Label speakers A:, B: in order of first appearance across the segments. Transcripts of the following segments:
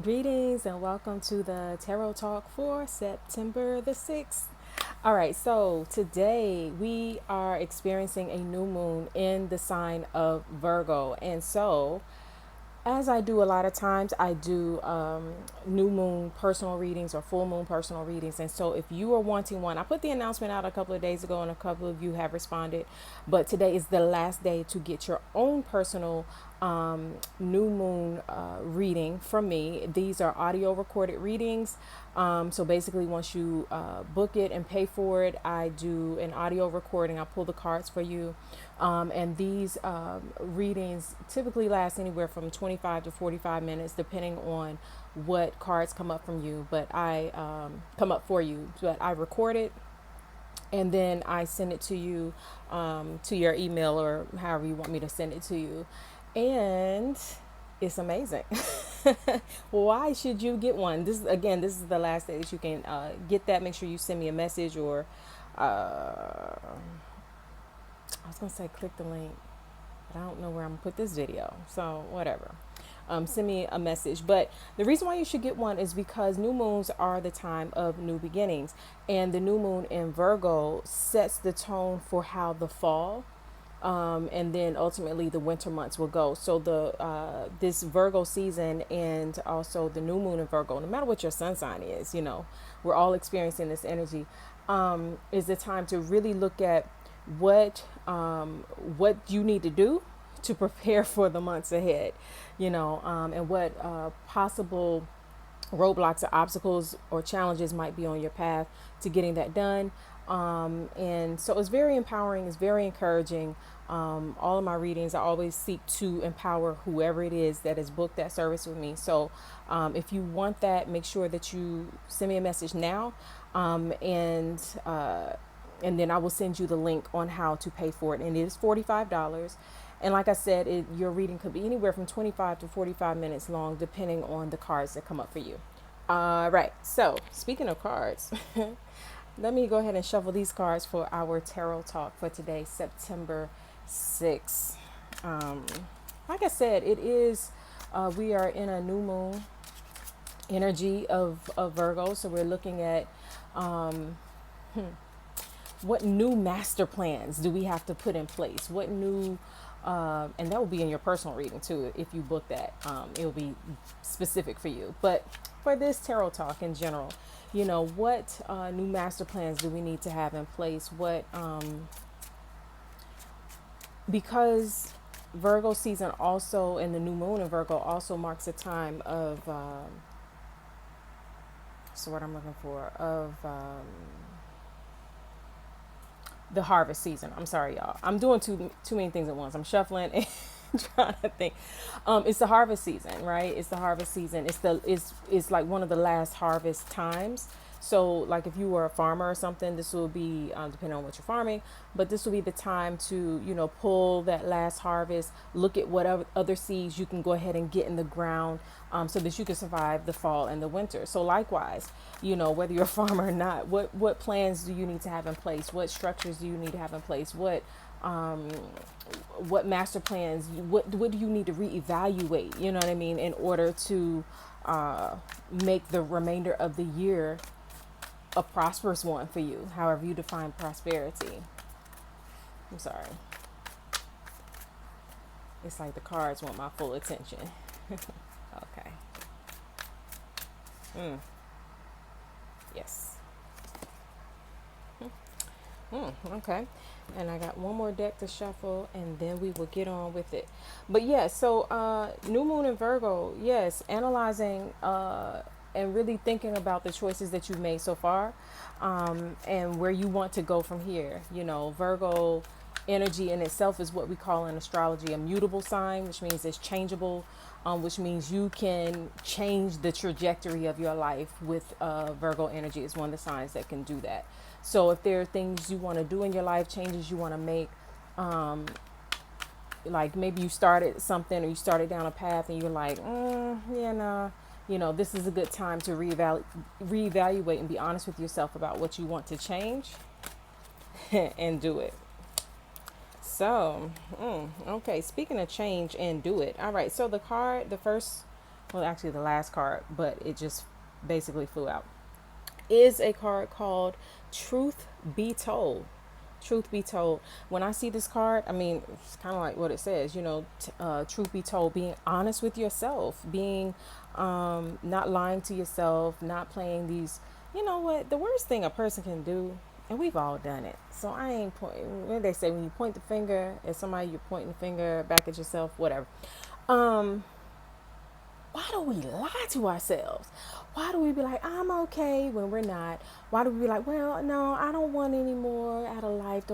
A: Greetings and welcome to the Tarot Talk for September the 6th. All right, so today we are experiencing a new moon in the sign of Virgo. And so as I do a lot of times, I do new moon personal readings or full moon personal readings. And so if you are wanting one, I put the announcement out a couple of days ago and a couple of you have responded. But today is the last day to get your own personal new moon reading from me. These are audio recorded readings. So basically, once you book it and pay for it, I do an audio recording. I pull the cards for you. And these readings typically last anywhere from 25 to 45 minutes, depending on what cards come up from you. But I come up for you. But I record it and then I send it to you to your email or however you want me to send it to you. And it's amazing. Why should you get one? This is the last day that you can get that. Make sure you send me a message or I was gonna say click the link, but I don't know where I'm gonna put this video. So whatever. Send me a message. But the reason why you should get one is because new moons are the time of new beginnings, and the new moon in Virgo sets the tone for how the fall and then ultimately the winter months will go. So the this Virgo season and also the new moon in Virgo, no matter what your sun sign is, we're all experiencing this energy. Is the time to really look at what you need to do to prepare for the months ahead, and what possible roadblocks or obstacles or challenges might be on your path to getting that done. And so it's very empowering, it's very encouraging. All of my readings, I always seek to empower whoever it is that has booked that service with me. So if you want that, make sure that you send me a message now. And then I will send you the link on how to pay for it. And it is $45. And like I said, your reading could be anywhere from 25 to 45 minutes long, depending on the cards that come up for you. All right. So speaking of cards, let me go ahead and shuffle these cards for our tarot talk for today, September 6th. Like I said, we are in a new moon energy of Virgo. So we're looking at what new master plans do we have to put in place? What new, and that will be in your personal reading too. If you book that, it will be specific for you. But for this tarot talk in general, what new master plans do we need to have in place? Because Virgo season also, and the new moon in Virgo also marks a time of, so what I'm looking for, of the harvest season. I'm sorry, y'all. I'm doing too many things at once. I'm shuffling and trying to think. It's the harvest season, right? It's the harvest season. It's like one of the last harvest times. So like if you were a farmer or something, this will be depending on what you're farming, but this will be the time to pull that last harvest, look at what other seeds you can go ahead and get in the ground, so that you can survive the fall and the winter. So likewise, whether you're a farmer or not, what plans do you need to have in place? What structures do you need to have in place? What master plans? What do you need to reevaluate? You know what I mean, in order to make the remainder of the year a prosperous one for you, however you define prosperity. I'm sorry. It's like the cards want my full attention. Okay. Yes. Okay. And I got one more deck to shuffle and then we will get on with it. But yeah, so new moon in Virgo, yes, analyzing and really thinking about the choices that you've made so far, and where you want to go from here. Virgo energy in itself is what we call in astrology a mutable sign, which means it's changeable, which means you can change the trajectory of your life with Virgo energy. Is one of the signs that can do that. So if there are things you want to do in your life, changes you want to make, like maybe you started something or you started down a path and you're like, yeah, nah, this is a good time to reevaluate and be honest with yourself about what you want to change and do it. So, okay, speaking of change and do it. All right, so the first well, actually the last card, but it just basically flew out, is a card called Truth Be Told. Truth be told, when I see this card, I mean, it's kind of like what it says, truth be told, being honest with yourself, being not lying to yourself, not playing these, you know what, the worst thing a person can do, and we've all done it. So I ain't pointing, when they say when you point the finger at somebody, you're pointing the finger back at yourself, whatever. Um, why do we lie to ourselves? Why do we be like, I'm okay when we're not? Why do we be like, well, no, I don't want any more out of life. I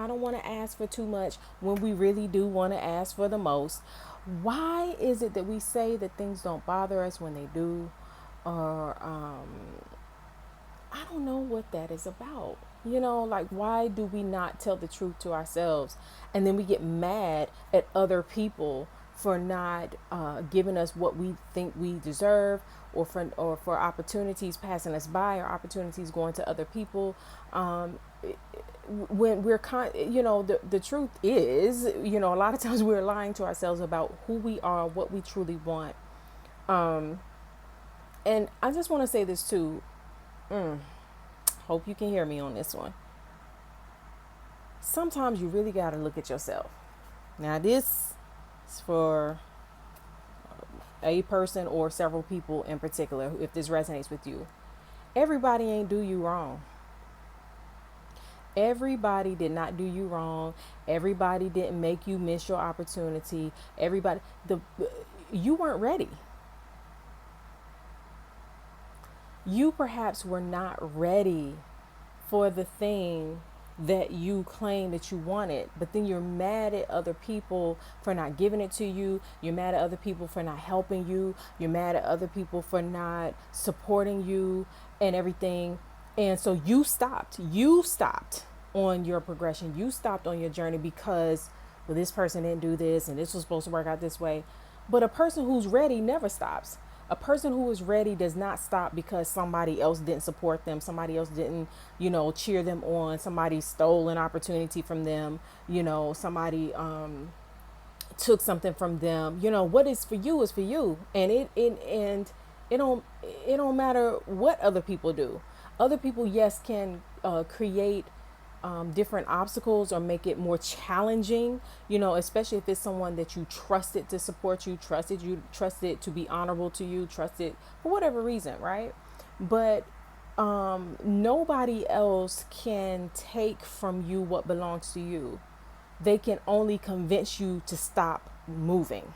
A: don't want to ask for too much when we really do want to ask for the most. Why is it that we say that things don't bother us when they do? Or I don't know what that is about. Like, why do we not tell the truth to ourselves? And then we get mad at other people for not giving us what we think we deserve, or for opportunities passing us by, or opportunities going to other people. When the truth is, a lot of times we're lying to ourselves about who we are, what we truly want. And I just want to say this too. Hope you can hear me on this one. Sometimes you really got to look at yourself. Now, this is for a person or several people in particular, if this resonates with you. Everybody ain't do you wrong. Everybody did not do you wrong. Everybody didn't make you miss your opportunity. You weren't ready. You perhaps were not ready for the thing that you claim that you wanted, but then you're mad at other people for not giving it to you. You're mad at other people for not helping you. You're mad at other people for not supporting you and everything. And so you stopped on your progression. You stopped on your journey because, well, this person didn't do this and this was supposed to work out this way. But a person who's ready never stops. A person who is ready does not stop because somebody else didn't support them. Somebody else didn't, cheer them on. Somebody stole an opportunity from them. Somebody took something from them. What is for you is for you. And it don't matter what other people do. Other people, yes, can create different obstacles or make it more challenging, especially if it's someone that you trusted to support you, trusted to be honorable to you, trusted for whatever reason, right? But nobody else can take from you what belongs to you. They can only convince you to stop moving.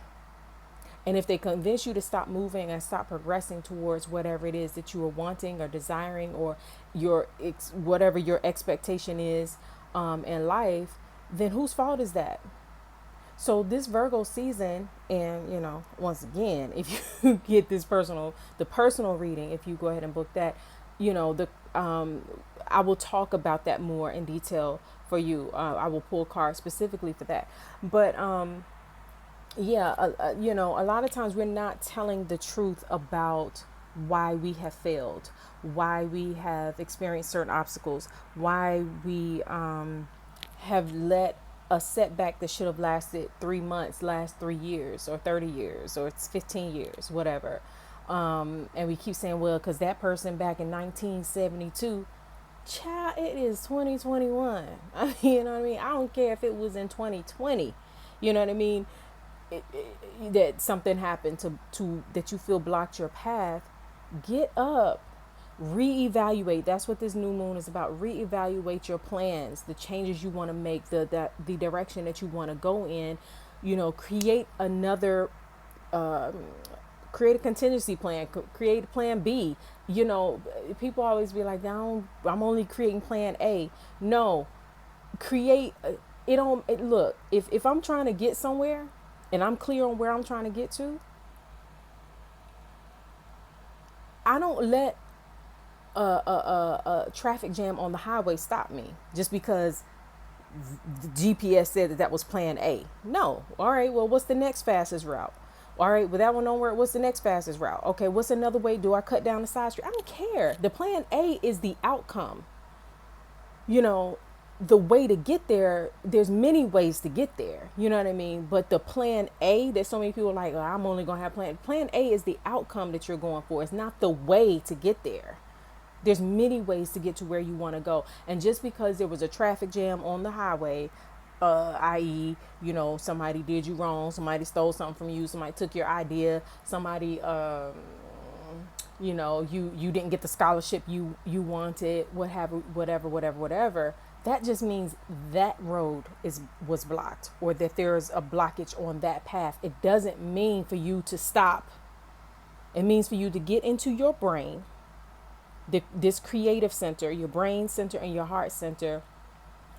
A: And if they convince you to stop moving and stop progressing towards whatever it is that you are wanting or desiring, or whatever your expectation is in life, then whose fault is that? So this Virgo season, and once again, if you get the personal reading, if you go ahead and book that, I will talk about that more in detail for you. I will pull cards specifically for that. But a lot of times we're not telling the truth about why we have failed, why we have experienced certain obstacles, why we have let a setback that should have lasted 3 months last 3 years or 30 years or it's 15 years, whatever. And we keep saying, well, because that person back in 1972, child, it is 2021. You know what I mean? I don't care if it was in 2020. You know what I mean? That something happened to that you feel blocked your path. Get up, reevaluate. That's what this new moon is about. Reevaluate your plans, the changes you want to make, the direction that you want to go in. Create create a contingency plan, create plan B. People always be like, I'm only creating plan A. No, create look, if I'm trying to get somewhere and I'm clear on where I'm trying to get to, I don't let a traffic jam on the highway stop me just because the GPS said that was plan A. No. All right, well, what's the next fastest route? All right, with that one on, what's the next fastest route? Okay, what's another way? Do I cut down the side street? I don't care. The plan A is the outcome. the way to get there, there's many ways to get there. You know what I mean? But the plan A, that so many people are like, oh, I'm only gonna have plan A is the outcome that you're going for. It's not the way to get there. There's many ways to get to where you want to go. And just because there was a traffic jam on the highway, i.e., you know, somebody did you wrong, somebody stole something from you, somebody took your idea, somebody you know, you didn't get the scholarship you wanted, whatever, that just means that road was blocked, or that there's a blockage on that path. It doesn't mean for you to stop. It means for you to get into your brain, this creative center, your brain center and your heart center,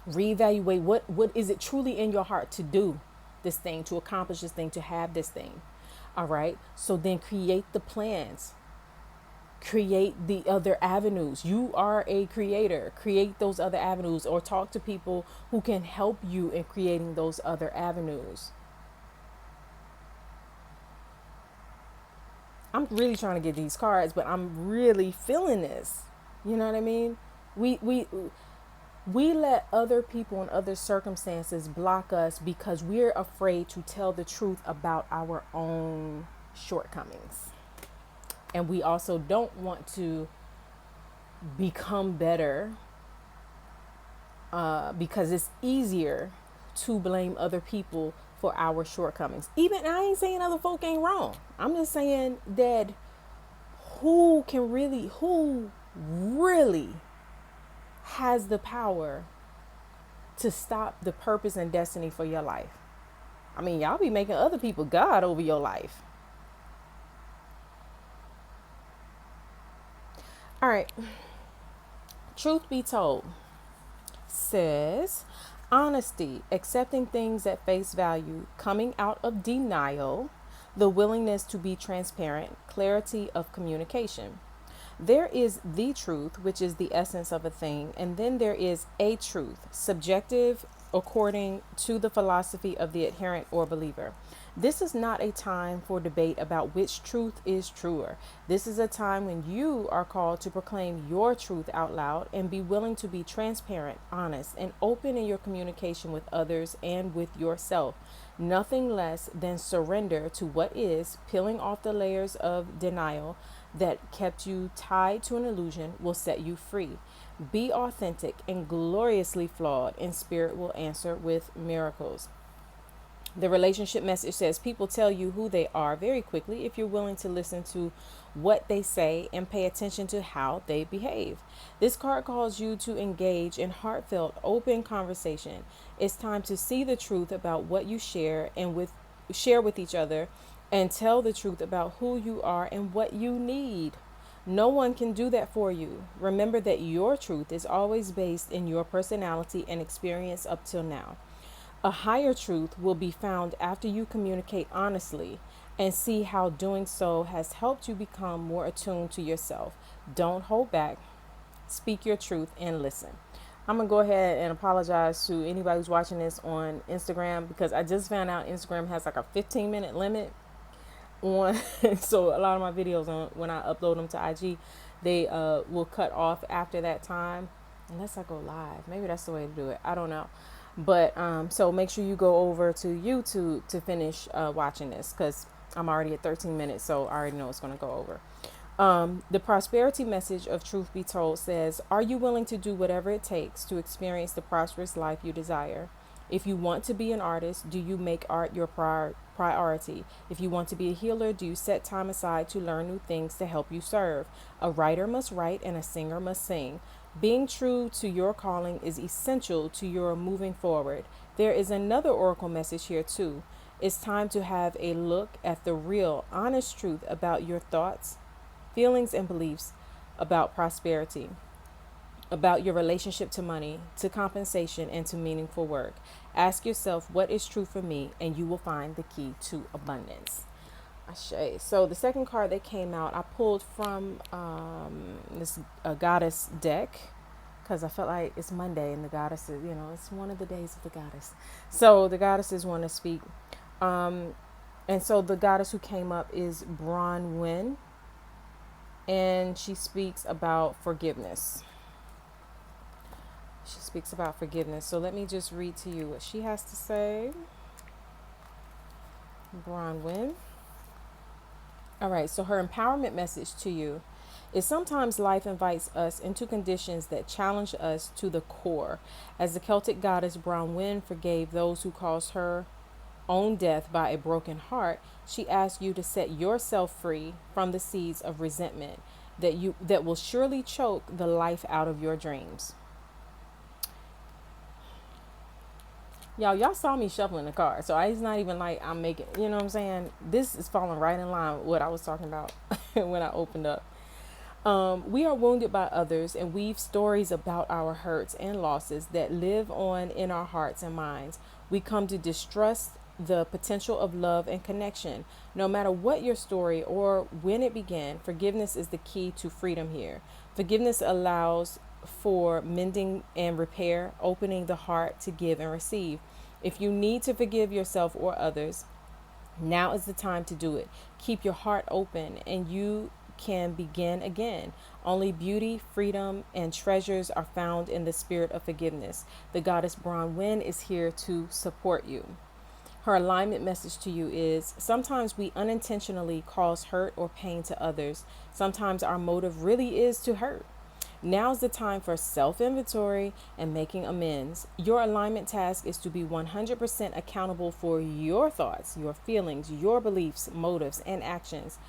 A: reevaluate what is it truly in your heart to do this thing, to accomplish this thing, to have this thing. All right, so then create the plans, create the other avenues. You are a creator. Create those other avenues, or talk to people who can help you in creating those other avenues. I'm really trying to get these cards, but I'm really feeling this. You know what I mean? We let other people and other circumstances block us because we're afraid to tell the truth about our own shortcomings. And we also don't want to become better because it's easier to blame other people for our shortcomings. Even, I ain't saying other folk ain't wrong. I'm just saying that who really has the power to stop the purpose and destiny for your life? I mean, y'all be making other people God over your life. All right. Truth be told says honesty, accepting things at face value, coming out of denial, the willingness to be transparent, clarity of communication. There is the truth, which is the essence of a thing, and then there is a truth, subjective according to the philosophy of the adherent or believer. This is not a time for debate about which truth is truer. This is a time when you are called to proclaim your truth out loud and be willing to be transparent, honest, and open in your communication with others and with yourself. Nothing less than surrender to what is, peeling off the layers of denial that kept you tied to an illusion will set you free. Be authentic and gloriously flawed, and spirit will answer with miracles. The relationship message says people tell you who they are very quickly if you're willing to listen to what they say and pay attention to how they behave. This card calls you to engage in heartfelt, open conversation. It's time to see the truth about what you share with each other, and tell the truth about who you are and what you need. No one can do that for you. Remember that your truth is always based in your personality and experience up till now. A higher truth will be found after you communicate honestly and see how doing so has helped you become more attuned to yourself. Don't hold back. Speak your truth and listen. I'm going to go ahead and apologize to anybody who's watching this on Instagram, because I just found out Instagram has like a 15-minute limit on. So a lot of my videos, when I upload them to IG, they will cut off after that time, unless I go live. Maybe that's the way to do it. I don't know. But so make sure you go over to YouTube to finish watching this, because I'm already at 13 minutes, so I already know it's going to go over. The prosperity message of Truth Be Told says, are you willing to do whatever it takes to experience the prosperous life you desire? If you want to be an artist, do you make art your priority? If you want to be a healer, do you set time aside to learn new things to help you serve? A writer must write and a singer must sing. Being true to your calling is essential to your moving forward. There is another oracle message here too. It's time to have a look at the real, honest truth about your thoughts, feelings, and beliefs about prosperity, about your relationship to money, to compensation, and to meaningful work. Ask yourself, what is true for me? And you will find the key to abundance. Ashe. So the second card that came out, I pulled from this goddess deck, because I felt like it's Monday and the goddesses, it's one of the days of the goddess. So the goddesses want to speak. And so the goddess who came up is Bronwyn, and she speaks about forgiveness. She speaks about forgiveness. So let me just read to you what she has to say. Bronwyn. All right, so her empowerment message to you is sometimes life invites us into conditions that challenge us to the core. As the Celtic goddess Bronwyn forgave those who caused her own death by a broken heart, she asks you to set yourself free from the seeds of resentment that will surely choke the life out of your dreams. Y'all saw me shuffling the cards, so it's not even like I'm making, you know what I'm saying? This is falling right in line with what I was talking about when I opened up. We are wounded by others and weave stories about our hurts and losses that live on in our hearts and minds. We come to distrust the potential of love and connection. No matter what your story or when it began, forgiveness is the key to freedom here. Forgiveness allows for mending and repair, opening the heart to give and receive. If you need to forgive yourself or others, now is the time to do it. Keep your heart open and you can begin again. Only beauty, freedom, and treasures are found in the spirit of forgiveness. The goddess Bronwyn is here to support you. Her alignment message to you is sometimes we unintentionally cause hurt or pain to others. Sometimes our motive really is to hurt. Now's the time for self inventory and making amends. Your alignment task is to be 100% accountable for your thoughts, your feelings, your beliefs, motives, and actions.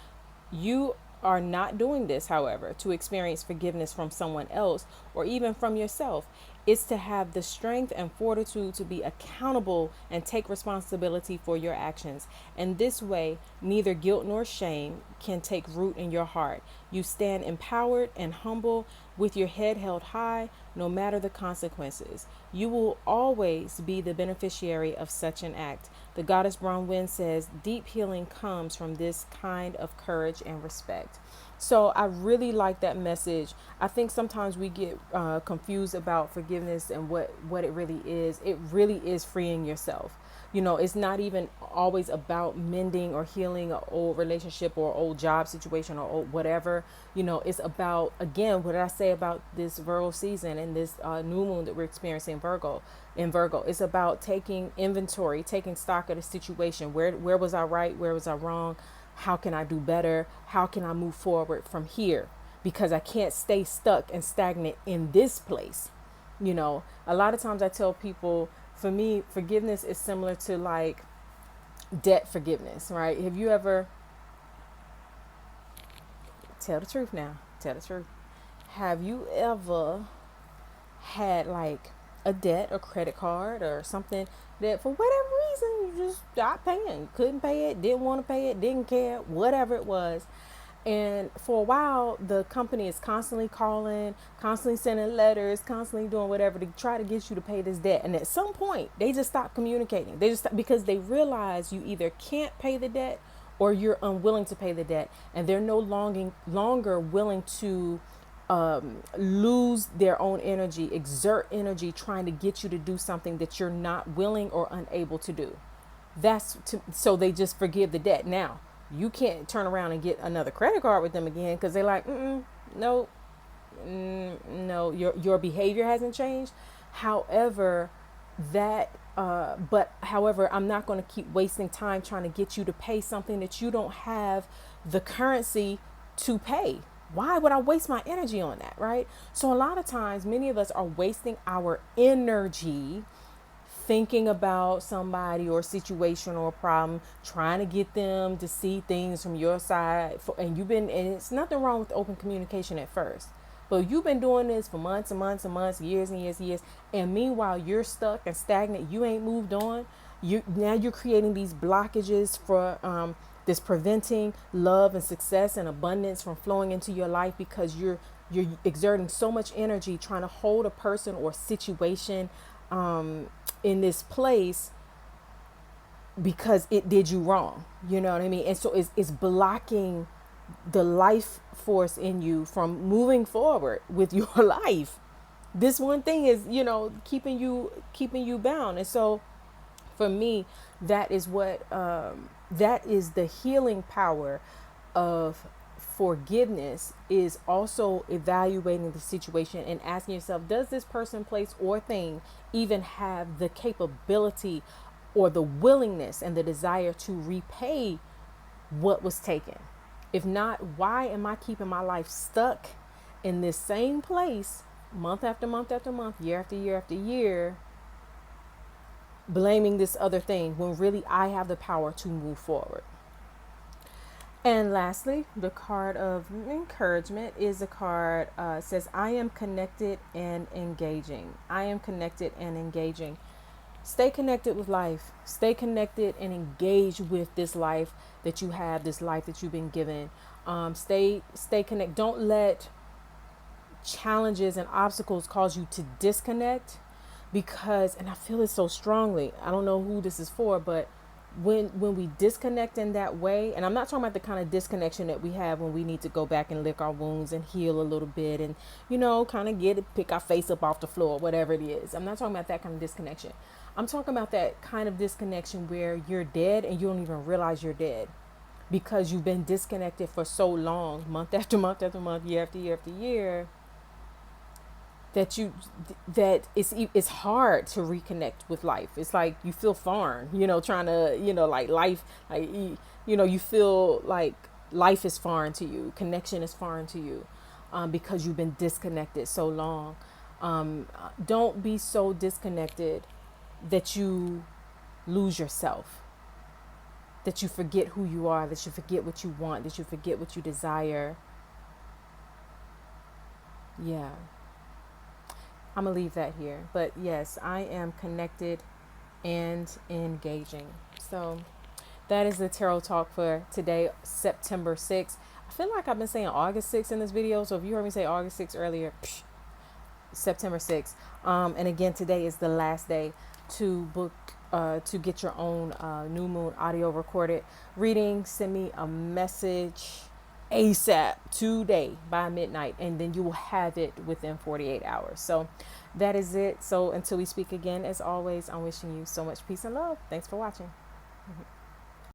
A: You are not doing this, however, to experience forgiveness from someone else or even from yourself. It's to have the strength and fortitude to be accountable and take responsibility for your actions. And this way, neither guilt nor shame can take root in your heart. You stand empowered and humble with your head held high, no matter the consequences. You will always be the beneficiary of such an act. The goddess Bronwyn says deep healing comes from this kind of courage and respect. So I really like that message. I think sometimes we get confused about forgiveness and what it really is. It really is freeing yourself. You know, it's not even always about mending or healing an old relationship or old job situation or old whatever. You know, it's about, again, what did I say about this Virgo season and this new moon that we're experiencing in Virgo. It's about taking inventory, taking stock of the situation. Where was I right? Where was I wrong? How can I do better? How can I move forward from here? Because I can't stay stuck and stagnant in this place. You know, a lot of times I tell people, for me, forgiveness is similar to like debt forgiveness, right? Have you ever, tell the truth now, tell the truth. Have you ever had like a debt, a credit card or something that for whatever reason you just stopped paying, couldn't pay it, didn't want to pay it, didn't care, whatever it was? And for a while, the company is constantly calling, constantly sending letters, constantly doing whatever to try to get you to pay this debt. And at some point, they just stop communicating. They just because they realize you either can't pay the debt or you're unwilling to pay the debt, and they're no longer willing to lose their own energy, exert energy trying to get you to do something that you're not willing or unable to do. So they just forgive the debt. Now you can't turn around and get another credit card with them again because they're like, no, no, your behavior hasn't changed. However, however, I'm not going to keep wasting time trying to get you to pay something that you don't have the currency to pay. Why would I waste my energy on that, right? So a lot of times, many of us are wasting our energy thinking about somebody or situation or problem, trying to get them to see things from your side. And it's nothing wrong with open communication at first, but you've been doing this for months and months and months, years and years and years. And meanwhile, you're stuck and stagnant. You ain't moved on. You're creating these blockages for, this preventing love and success and abundance from flowing into your life because you're exerting so much energy trying to hold a person or situation in this place because it did you wrong. You know what I mean? And so it's blocking the life force in you from moving forward with your life. This one thing is, keeping you bound. And so for me, that is the healing power of forgiveness is also evaluating the situation and asking yourself, does this person, place, or thing even have the capability or the willingness and the desire to repay what was taken? If not, why am I keeping my life stuck in this same place month after month after month, year after year after year, blaming this other thing when really I have the power to move forward? And lastly, the card of encouragement is a card says, I am connected and engaging. I am connected and engaging. Stay connected with life. Stay connected and engage with this life that you have, this life that you've been given. Stay connected. Don't let challenges and obstacles cause you to disconnect, because, and I feel it so strongly, I don't know who this is for, but when we disconnect in that way, and I'm not talking about the kind of disconnection that we have when we need to go back and lick our wounds and heal a little bit and, kind of pick our face up off the floor, whatever it is. I'm not talking about that kind of disconnection. I'm talking about that kind of disconnection where you're dead and you don't even realize you're dead because you've been disconnected for so long, month after month after month, year after year after year, that it's hard to reconnect with life. It's like you feel foreign, trying to, like life, like, you feel like life is foreign to you, connection is foreign to you, because you've been disconnected so long. Don't be so disconnected that you lose yourself, that you forget who you are, that you forget what you want, that you forget what you desire. Yeah. I'm going to leave that here. But yes, I am connected and engaging. So that is the tarot talk for today, September 6th. I feel like I've been saying August 6th in this video. So if you heard me say August 6th earlier, September 6th. And again, today is the last day to book, to get your own new moon audio recorded reading. Send me a message ASAP today by midnight, and then you will have it within 48 hours. So that is it. So until we speak again, as always, I'm wishing you so much peace and love. Thanks for watching.